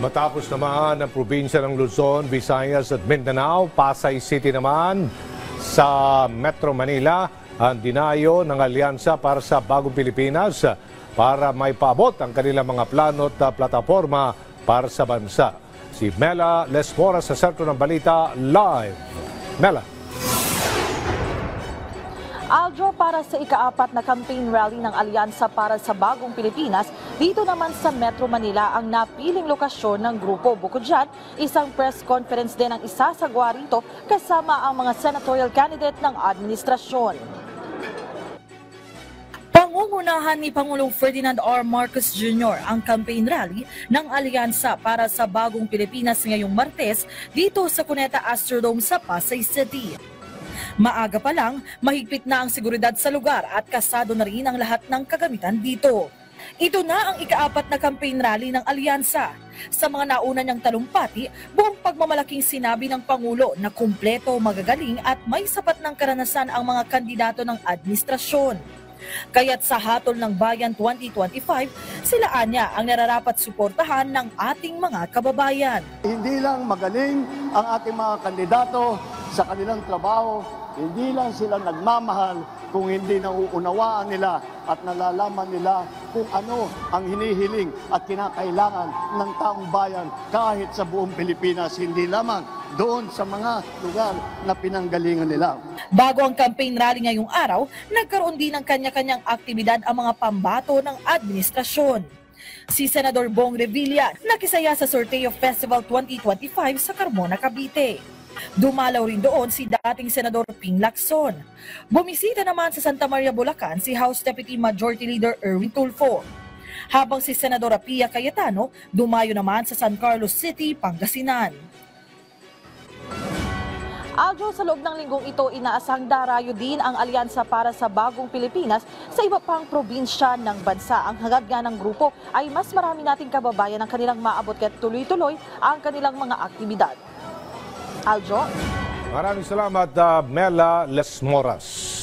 Matapos naman ang probinsya ng Luzon, Visayas at Mindanao, Pasay City naman sa Metro Manila ang dinayo ng alyansa para sa Bagong Pilipinas para may paabot ang kanilang mga plano at plataforma para sa bansa. Si Mela Lesmora sa sentro ng balita live. Mela. Aljo, para sa ika-4 na campaign rally ng Alyansa para sa Bagong Pilipinas, dito naman sa Metro Manila ang napiling lokasyon ng grupo. Bukod dyan, isang press conference din ang isasagawa rito kasama ang mga senatorial candidate ng administrasyon. Pangungunahan ni Pangulong Ferdinand R. Marcos Jr. ang campaign rally ng Alyansa para sa Bagong Pilipinas ngayong Martes dito sa Cuneta Astrodome sa Pasay City. Maaga pa lang, mahigpit na ang seguridad sa lugar at kasado na rin ang lahat ng kagamitan dito. Ito na ang ika-4 na campaign rally ng Alyansa. Sa mga nauna niyang talumpati, buong pagmamalaking sinabi ng Pangulo na kumpleto, magagaling at may sapat ng karanasan ang mga kandidato ng administrasyon. Kaya't sa Hatol ng Bayan 2025, sila anya ang nararapat suportahan ng ating mga kababayan. Hindi lang magaling ang ating mga kandidato sa kanilang trabaho, hindi lang sila nagmamahal kung hindi nauunawaan nila at nalalaman nila kung ano ang hinihiling at kinakailangan ng taong bayan kahit sa buong Pilipinas, hindi lamang doon sa mga lugar na pinanggalingan nila. Bago ang campaign rally ngayong araw, nagkaroon din ng kanya-kanyang aktibidad ang mga pambato ng administrasyon. Si Senador Bong Revilla nakisaya sa Sorteo Festival 2025 sa Carmona, Cavite. Dumalaw rin doon si dating Senador Ping Lacson. Bumisita naman sa Santa Maria, Bulacan si House Deputy Majority Leader Erwin Tulfo. Habang si Senadora Pia Cayetano dumayo naman sa San Carlos City, Pangasinan. Aljo, sa loob ng linggong ito, inaasang darayo din ang Alyansa para sa Bagong Pilipinas sa iba pang probinsya ng bansa. Ang hangad nga ng grupo ay mas marami nating kababayan ang kanilang maabot kaya't tuloy-tuloy ang kanilang mga aktibidad. Aljo? Maraming salamat, Mela Lesmoras.